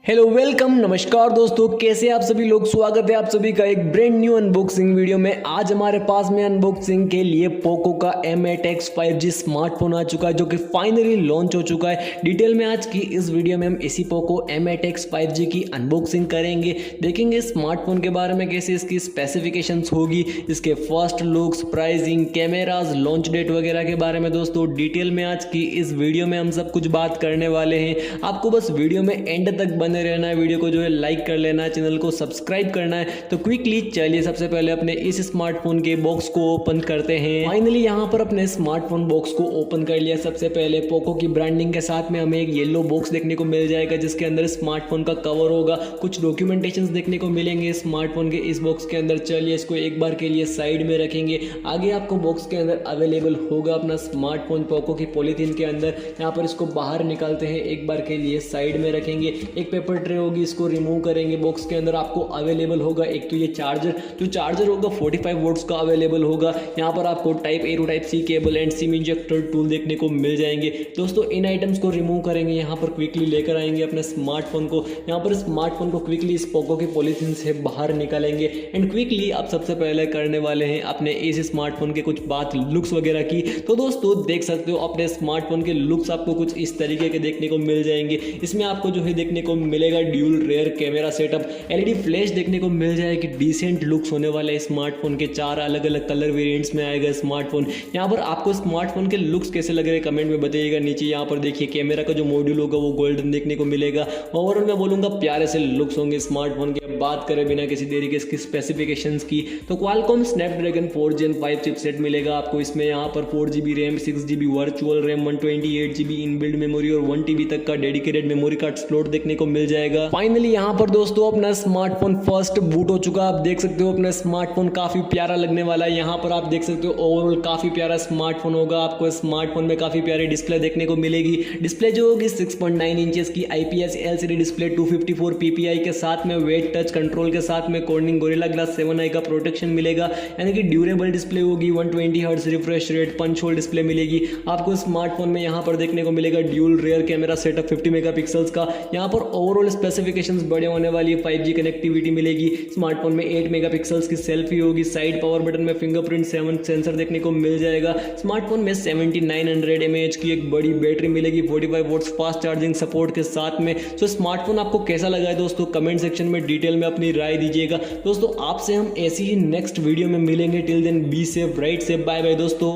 Hello welcome नमस्कार दोस्तों, कैसे आप सभी लोग। स्वागत है आप सभी का एक ब्रांड न्यू अनबॉक्सिंग वीडियो में। आज हमारे पास में अनबॉक्सिंग के लिए पोको का M8X 5G स्मार्टफोन आ चुका है, जो कि फाइनली लॉन्च हो चुका है। डिटेल में आज की इस वीडियो में हम इसी पोको M8X 5G की अनबॉक्सिंग करेंगे, देखेंगे स्मार्टफोन के बारे में, कैसे इसकी स्पेसिफिकेशंस होगी, इसके first looks, pricing, cameras, launch date वगैरह के बारे में दोस्तों डिटेल में आज की इस वीडियो में हम सब कुछ बात करने वाले हैं। आपको बस वीडियो में एंड तक बने रहना है, वीडियो को जो है लाइक कर लेना है, चैनल को सब्सक्राइब करना है। तो क्विकली चलिए सबसे पहले अपने इस स्मार्टफोन के बॉक्स को ओपन करते हैं। फाइनली यहाँ पर अपने स्मार्टफोन बॉक्स को ओपन कर लिया। सबसे पहले पोको की ब्रांडिंग के साथ में हमें एक येलो बॉक्स देखने को मिल जाएगा, जिसके अंदर स्मार्टफोन का कवर होगा, कुछ डॉक्यूमेंटेशन देखने को मिलेंगे स्मार्टफोन के इस बॉक्स के अंदर। चलिए इसको एक बार के लिए साइड में रखेंगे। आगे आपको बॉक्स के अंदर अवेलेबल होगा अपना स्मार्टफोन पोको की पॉलीथीन के अंदर। यहाँ पर इसको बाहर निकालते हैं, एक बार के लिए साइड में रखेंगे। एक पेपर ट्रे होगी, इसको रिमूव करेंगे। बॉक्स के अंदर आपको अवेलेबल होगा एक तो ये चार्जर, जो चार्जर होगा 45 वोल्ट्स का अवेलेबल होगा। यहाँ पर आपको type A to type C cable and SIM injector tool देखने को मिल जाएंगे। दोस्तों इन आइटम्स को रिमूव करेंगे, यहाँ पर क्विकली लेकर आएंगे अपने स्मार्टफोन को। यहाँ पर स्मार्टफोन को क्विकली इस पोको की पॉलीथीन से बाहर निकालेंगे एंड क्विकली आप सबसे पहले करने वाले हैं अपने इस स्मार्टफोन के कुछ बात लुक्स वगैरह की। तो दोस्तों देख सकते हो अपने स्मार्टफोन के लुक्स आपको कुछ इस तरीके के देखने को मिल जाएंगे। इसमें आपको जो है देखने को मिलेगा dual rear camera setup, LED flash देखने को मिल जाएगी। डिसेंट लुक्स होने वाले है स्मार्टफोन के। 4 अलग अलग कलर वेरिएंट्स में आएगा स्मार्टफोन। यहाँ पर आपको स्मार्टफोन के लुक्स कैसे लग रहे हैं कमेंट में बताइएगा नीचे। यहाँ पर देखिए कैमरा का जो मॉड्यूल होगा वो गोल्डन देखने को मिलेगा। ओवरऑल मैं बोलूँगा प्यारे से लुक्स होंगे स्मार्टफोन के। बात करें बिना किसी देरी के इसकी स्पेसिफिकेशंस की, तो क्वालकॉम स्नैपड्रैगन 4 Gen 5 चिपसेट मिलेगा आपको इसमें। यहाँ पर 4GB RAM, 6GB virtual RAM, 128GB inbuilt memory और 1TB तक का डेडिकेटेड मेमोरी कार्ड स्लॉट देखने को मिल जाएगा। फाइनली यहाँ पर दोस्तों अपना स्मार्टफोन फर्स्ट बूट हो चुका। आप देख सकते हो अपना स्मार्टफोन काफी प्यारा लगने वाला है। यहाँ पर आप देख सकते हो ओवरऑल काफी प्यारा स्मार्टफोन होगा। आपको स्मार्टफोन में काफी प्यारी डिस्प्ले देखने को मिलेगी। डिस्प्ले जो होगी 6.9 इंचेस की IPS LCD डिस्प्ले 254 PPI के साथ में वेट टच कंट्रोल के साथ में कॉर्निंग गोरिल्ला ग्लास 7i का प्रोटेक्शन मिलेगा, यानी कि ड्यूरेबल डिस्प्ले होगी। 120 hertz refresh rate, punch hole display मिलेगी आपको स्मार्टफोन में। यहाँ पर देखने को मिलेगा dual rear camera setup 50 megapixels का। यहाँ पर ओवरऑल स्पेसिफिकेशंस बड़े होने वाली है। 5G कनेक्टिविटी मिलेगी स्मार्टफोन में। 8 मेगापिक्सल्स की सेल्फी होगी। साइड पावर बटन में फिंगरप्रिंट 7 सेंसर देखने को मिल जाएगा। स्मार्टफोन में 7900 mAh की एक बड़ी बैटरी मिलेगी, 45 वोल्ट्स फास्ट चार्जिंग सपोर्ट के साथ में। तो स्मार्टफोन आपको कैसा लगा है दोस्तों, कमेंट सेक्शन में डिटेल में अपनी राय दीजिएगा। दोस्तों आपसे हम ऐसी ही नेक्स्ट वीडियो में मिलेंगे। Till then be safe, right safe, bye bye दोस्तों।